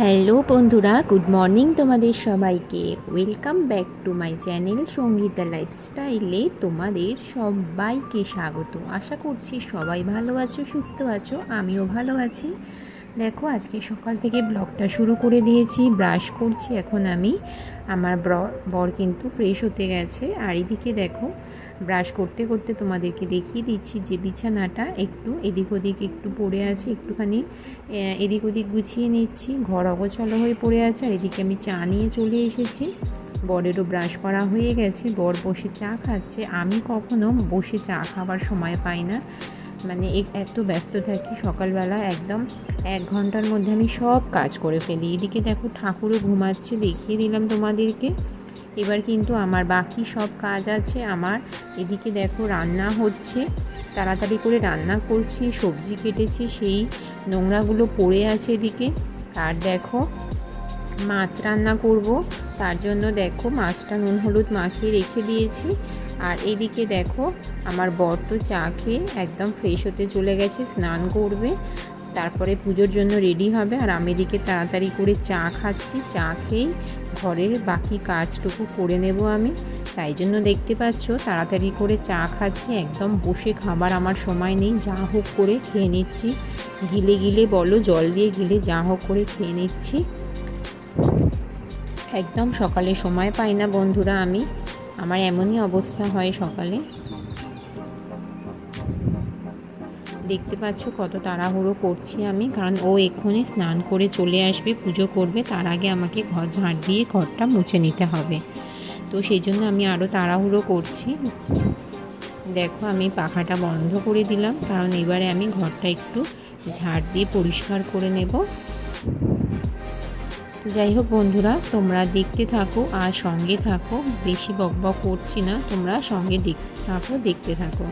Hello বন্ধুরা, good morning তোমাদের সবাইকে। Welcome back to my channel Sangeeta লাইফস্টাইলে তোমাদের সবাইকে স্বাগত। আশা করছি সবাই ভালো আছো, সুস্থ আছো, আমিও ভালো আছি। দেখো, আজকে সকাল থেকে ব্লগটা শুরু করে দিয়েছি। ব্রাশ করছি এখন আমি। আমার বর কিন্তু ফ্রেশ হতে গেছে। আর এদিকে দেখো, ব্রাশ করতে করতে তোমাদেরকে দেখিয়ে দিচ্ছি যে বিছানাটা একটু এদিক ওদিক একটু পড়ে আছে, একটুখানি এদিক ওদিক গুছিয়ে নিচ্ছি। ঘর অগোছালো হয়ে পড়ে আছে। আর এদিকে আমি চা নিয়ে চলে এসেছি। বরেরও ব্রাশ করা হয়ে গেছে, বর বসে চা খাচ্ছে। আমি কখনো বসে চা খাবার সময় পাই না, মানে এত ব্যস্ত থাকি সকালবেলা। একদম 1 ঘন্টার মধ্যে আমি সব কাজ করে ফেলি। এদিকে দেখো, ঠাকুরও ঘুমাচ্ছে, দেখিয়ে দিলাম তোমাদেরকে। এবার কিন্তু আমার বাকি সব কাজ আছে আমার। এদিকে দেখো, রান্না হচ্ছে, তাড়াতাড়ি করে রান্না করছি। সবজি কেটেছি, সেই নোংরাগুলো পড়ে আছে এদিকে। আর দেখো, মাছ রান্না করব, তার জন্য দেখো মাছটা নুন হলুদ মাখিয়ে রেখে দিয়েছি। আর এদিকে দেখো, আমার বর তো চা খেয়ে একদম ফ্রেশ হতে চলে গেছে, স্নান করবে, তারপরে পুজোর জন্য রেডি হবে। আর আমি এদিকে তাড়াতাড়ি করে চা খাচ্ছি। চা খেয়েই ঘরের বাকি কাজটুকু করে নেব আমি। তাই জন্য দেখতে পাচ্ছ তাড়াতাড়ি করে চা খাচ্ছি। একদম বসে খাবার আমার সময় নেই, যা হোক করে খেয়ে নিচ্ছি। গিলে গিলে বলো, জল দিয়ে গিলে যা হোক করে খেয়ে নিচ্ছি। একদম সকালে সময় পাই না বন্ধুরা আমি, আমার এমনই অবস্থা হয় সকালে। দেখতে পাচ্ছ কত তাড়াহুড়ো করছি আমি, কারণ ও এক্ষুনি স্নান করে চলে আসবে, পুজো করবে। তার আগে আমাকে ঘর ঝাঁট দিয়ে ঘরটা মুছে নিতে হবে, তো সেই জন্য আমি আরও তাড়াহুড়ো করছি। দেখো, আমি পাখাটা বন্ধ করে দিলাম, কারণ এবারে আমি ঘরটা একটু ঝাড় দিয়ে পরিষ্কার করে নেব। তো যাই হোক বন্ধুরা, তোমরা দেখতে থাকো আর সঙ্গে থাকো। বেশি বকবক করছি না, তোমরা সঙ্গে দেখতে থাকো।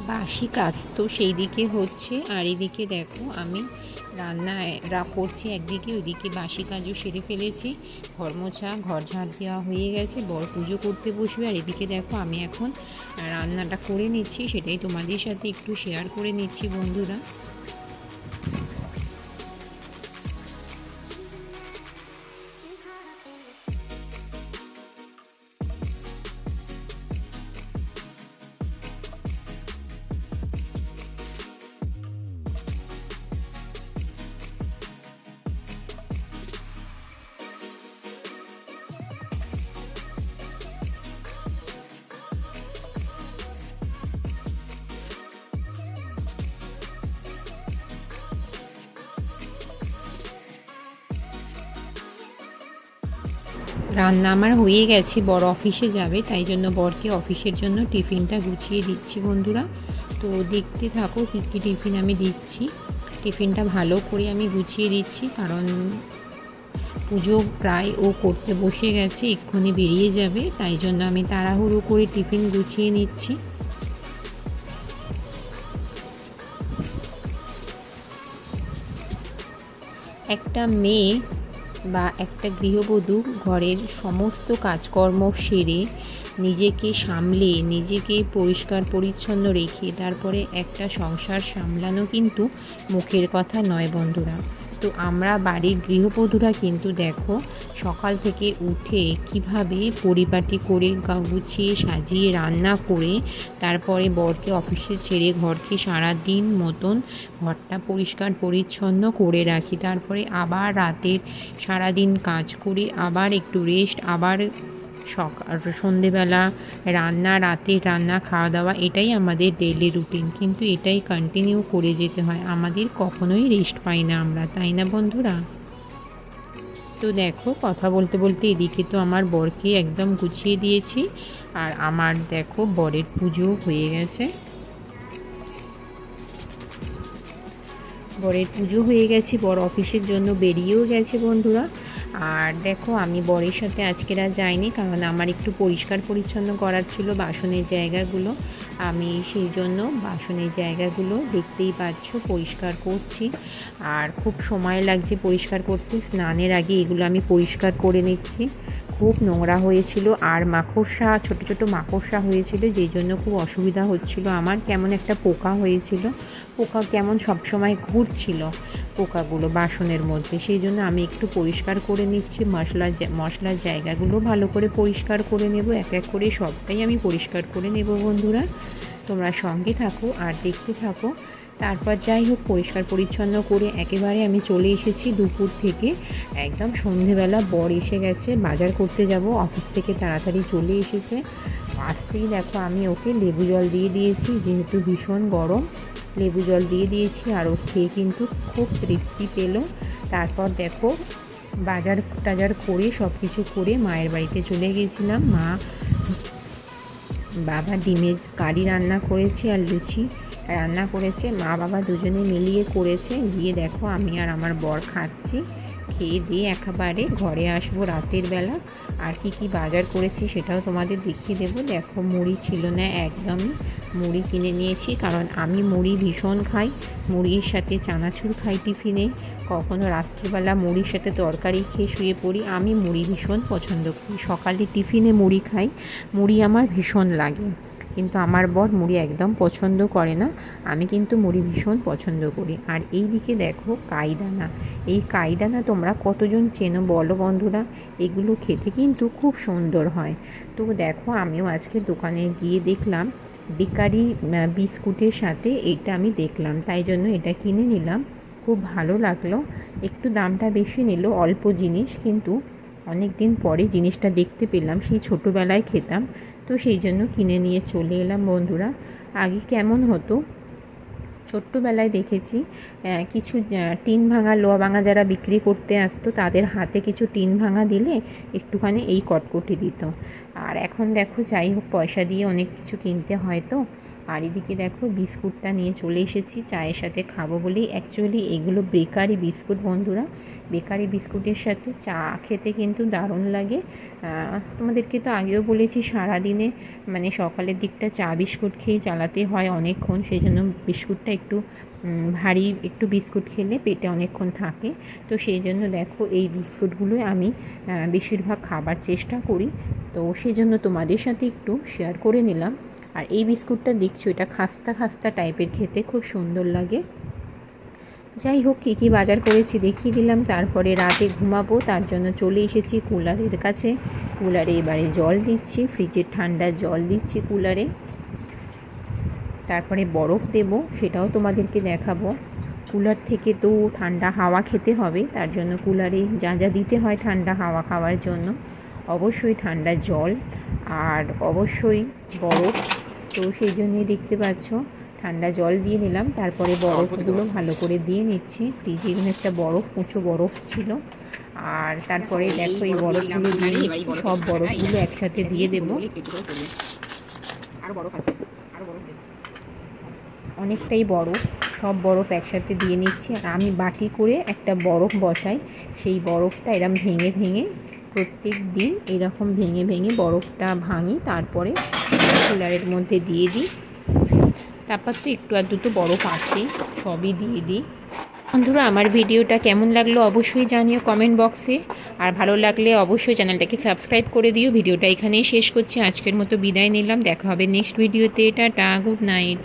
বাসি কাজ তো সেই দিকে হচ্ছে, আর এদিকে দেখো আমি রান্না করছি একদিকে, ওইদিকে বাসি কাজও সেরে ফেলেছি। ঘর মোছা, ঘর ঝাড় দেওয়া হয়ে গেছে, বর পুজো করতে বসবে। আর এদিকে দেখো, আমি এখন রান্নাটা করে নিচ্ছি, সেটাই তোমাদের সাথে একটু শেয়ার করে নিচ্ছি বন্ধুরা। রান্না আমার হয়ে গেছে, বর অফিসে যাবে, তাই জন্য বরকে অফিসের জন্য টিফিনটা গুছিয়ে দিচ্ছি বন্ধুরা। তো দেখতে থাকো কী কী টিফিন আমি দিচ্ছি। টিফিনটা ভালো করে আমি গুছিয়ে দিচ্ছি, কারণ পুজো প্রায় ও করতে বসে গেছে, এক্ষুনি বেরিয়ে যাবে, তাই জন্য আমি তাড়াহুড়ো করে টিফিন গুছিয়ে নিচ্ছি। একটা মেয়ে বা একটা গৃহবধূ ঘরের সমস্ত কাজকর্ম সেরে নিজেকে সামলে নিজেকে পরিষ্কার পরিচ্ছন্ন রেখে তারপরে একটা সংসার সামলানো কিন্তু মুখের কথা নয় বন্ধুরা। তো আমরা বাড়ির গৃহবধূরা কিন্তু দেখো সকাল থেকে উঠে কিভাবে পরিপাটি করে গুছিয়ে সাজিয়ে রান্না করে তারপরে বরকে অফিসে ছেড়ে ঘরকে সারাদিন মতন ঘরটা পরিষ্কার পরিচ্ছন্ন করে রাখি, তারপরে আবার রাতের সারাদিন কাজ করে আবার একটু রেস্ট, আবার সন্ধেবেলা রান্না, রাতের রান্না, খাওয়া দাওয়া, এটাই আমাদের ডেইলি রুটিন। কিন্তু এটাই কন্টিনিউ করে যেতে হয়, আমাদের কখনোই রেস্ট পাই না আমরা, তাই না বন্ধুরা? তো দেখো কথা বলতে বলতে এদিকে তো আমার বরকে একদম গুছিয়ে দিয়েছি, আর আমার দেখো বরের পুজো হয়ে গেছে। বরের পুজো হয়ে গেছে, বর অফিসের জন্য বেরিয়েও গেছে বন্ধুরা। আর দেখো আমি বরের সাথে আজকের আর যাইনি, কারণ আমার একটু পরিষ্কার পরিচ্ছন্ন করার ছিল বাসনের জায়গাগুলো। আমি সেই জন্য বাসনের জায়গাগুলো দেখতেই পাচ্ছ পরিষ্কার করছি, আর খুব সময় লাগছে পরিষ্কার করতে। স্নানের আগে এগুলো আমি পরিষ্কার করে নিচ্ছি। খুব নোংরা হয়েছিল, আর মাকড়সা, ছোট ছোট মাকড়সা হয়েছিল, যেই জন্য খুব অসুবিধা হচ্ছিল আমার। কেমন একটা পোকা হয়েছিল, পোকা কেমন সবসময় ঘুরছিল পোকাগুলো বাসনের মধ্যে, সেই জন্য আমি একটু পরিষ্কার করে নিচ্ছি। মশলার জায়গাগুলো ভালো করে পরিষ্কার করে নেব, এক এক করে সবটাই আমি পরিষ্কার করে নেব বন্ধুরা। তোমরা সঙ্গে থাকো আর দেখতে থাকো। তারপর যাই হোক পরিষ্কার পরিচ্ছন্ন করে একেবারে আমি চলে এসেছি দুপুর থেকে একদম সন্ধেবেলা। বর এসে গেছে, বাজার করতে যাব, অফিস থেকে তাড়াতাড়ি চলে এসেছে। আসতেই দেখো আমি ওকে লেবু জল দিয়ে দিয়েছি, যেহেতু ভীষণ গরম লেবু জল দিয়ে দিয়েছি, আর ও খেয়ে কিন্তু খুব তৃপ্তি পেল। তারপর দেখো বাজার টাজার করে সব কিছু করে মায়ের বাড়িতে চলে গেছিলাম। বাবা ডিমের কারি রান্না করেছে আর লুচি রান্না করেছে, মা বাবা দুজনে মিলিয়ে করেছে। দিয়ে দেখো আমি আর আমার বর খাচ্ছি, খেয়ে দিয়ে একেবারে ঘরে আসবো রাতের বেলা। আর কি কি বাজার করেছি সেটাও তোমাদের দেখিয়ে দেবো। দেখো মুড়ি ছিল না একদমই, মুড়ি কিনে নিয়েছি, কারণ আমি মুড়ি ভীষণ খাই। মুড়ির সাথে চানাচুর খাই টিফিনে, কখনো রাত্রিবেলা মুড়ির সাথে তরকারি খেয়ে শুয়ে পড়ি। আমি মুড়ি ভীষণ পছন্দ করি, সকালে টিফিনে মুড়ি খাই, মুড়ি আমার ভীষণ লাগে। কিন্তু আমার বর মুড়ি একদম পছন্দ করে না, আমি কিন্তু মুড়ি ভীষণ পছন্দ করি। আর এই দিকে দেখো কাইদানা, এই কাইদানা তোমরা কতজন চেনো বলো বন্ধুরা? এগুলো খেতে কিন্তু খুব সুন্দর হয়। তো দেখো আমিও আজকে দোকানে গিয়ে দেখলাম বেকারি বিস্কুটের সাথে এটা আমি দেখলাম, তাই জন্য এটা কিনে নিলাম। খুব ভালো লাগলো, একটু দামটা বেশি নিল, অল্প জিনিস, কিন্তু অনেক দিন পরে জিনিসটা দেখতে পেলাম, সেই ছোটোবেলায় খেতাম, তো সেই জন্য কিনে নিয়ে চলে এলাম বন্ধুরা। আগে কেমন হতো, ছোট্টবেলায় দেখেছি কিছু টিন ভাঙা লোহা ভাঙা যারা বিক্রি করতে আসতো তাদের হাতে কিছু টিন ভাঙা দিলে একটুখানি এই কটকটি দিত। আর এখন দেখো যাই হোক পয়সা দিয়ে অনেক কিছু কিনতে হয় তো। আর এদিকে দেখো বিস্কুটটা নিয়ে চলে এসেছি চায়ের সাথে খাবো বলেই। অ্যাকচুয়ালি এগুলো বেকারি বিস্কুট বন্ধুরা, বেকারি বিস্কুটের সাথে চা খেতে কিন্তু দারুণ লাগে। তোমাদেরকে তো আগেও বলেছি সারাদিনে মানে সকালের দিকটা চা বিস্কুট খেয়ে চালাতে হয় অনেকক্ষণ, সেই জন্য বিস্কুটটা একটু ভারী, একটু বিস্কুট খেলে পেটে অনেকক্ষণ থাকে। তো সেই জন্য দেখো এই বিস্কুটগুলোই আমি বেশিরভাগ খাবার চেষ্টা করি, তো সেই জন্য তোমাদের সাথে একটু শেয়ার করে নিলাম। আর এই বিস্কুটটা দেখছো এটা খাস্তা খাস্তা টাইপের, খেতে খুব সুন্দর লাগে। যাই হোক কী কী বাজার করেছি দেখিয়ে দিলাম। তারপরে রাতে ঘুমাবো, তার জন্য চলে এসেছি কুলারের কাছে। কুলারে এবারে জল দিচ্ছি, ফ্রিজের ঠান্ডা জল দিচ্ছি কুলারে। তারপরে বরফ দেব, সেটাও তোমাদেরকে দেখাবো। কুলার থেকে তো ঠান্ডা হাওয়া খেতে হবে, তার জন্য কুলারে যা যা দিতে হয় ঠান্ডা হাওয়া খাওয়ার জন্য, অবশ্যই ঠান্ডা জল আর অবশ্যই বরফ। তো সেই জন্যই দেখতে পাচ্ছ ঠান্ডা জল দিয়ে নিলাম, তারপরে বরফগুলো ভালো করে দিয়ে নিচ্ছি। ফ্রিজে একটা বরফ, কুচো বরফ ছিল। আর তারপরে দেখো এই বরফগুলো দিয়ে নিচ্ছি, সব বরফগুলো একসাথে দিয়ে দেবো। আর বরফ আছে, আরও বরফ দেবো। অনেকটাই বরফ, সব বরফ একসাথে দিয়ে নিচ্ছি। আর আমি বাটি করে একটা বরফ বসাই, সেই বরফটা এরম ভেঙে ভেঙে প্রত্যেক দিন এরকম ভেঙে ভেঙে বরফটা ভাঙি, তারপরে কুলারের মধ্যে দিয়ে দিই। তারপর তো একটু আধটু তো বরফ আছেই, সবই দিয়ে দিই। বন্ধুরা, আমার ভিডিওটা কেমন লাগলো অবশ্যই জানিও কমেন্ট বক্সে। আর ভালো লাগলে অবশ্যই চ্যানেলটাকে সাবস্ক্রাইব করে দিও। ভিডিওটা এখানেই শেষ করছি, আজকের মতো বিদায় নিলাম। দেখা হবে নেক্সট ভিডিওতে। Tata, good night.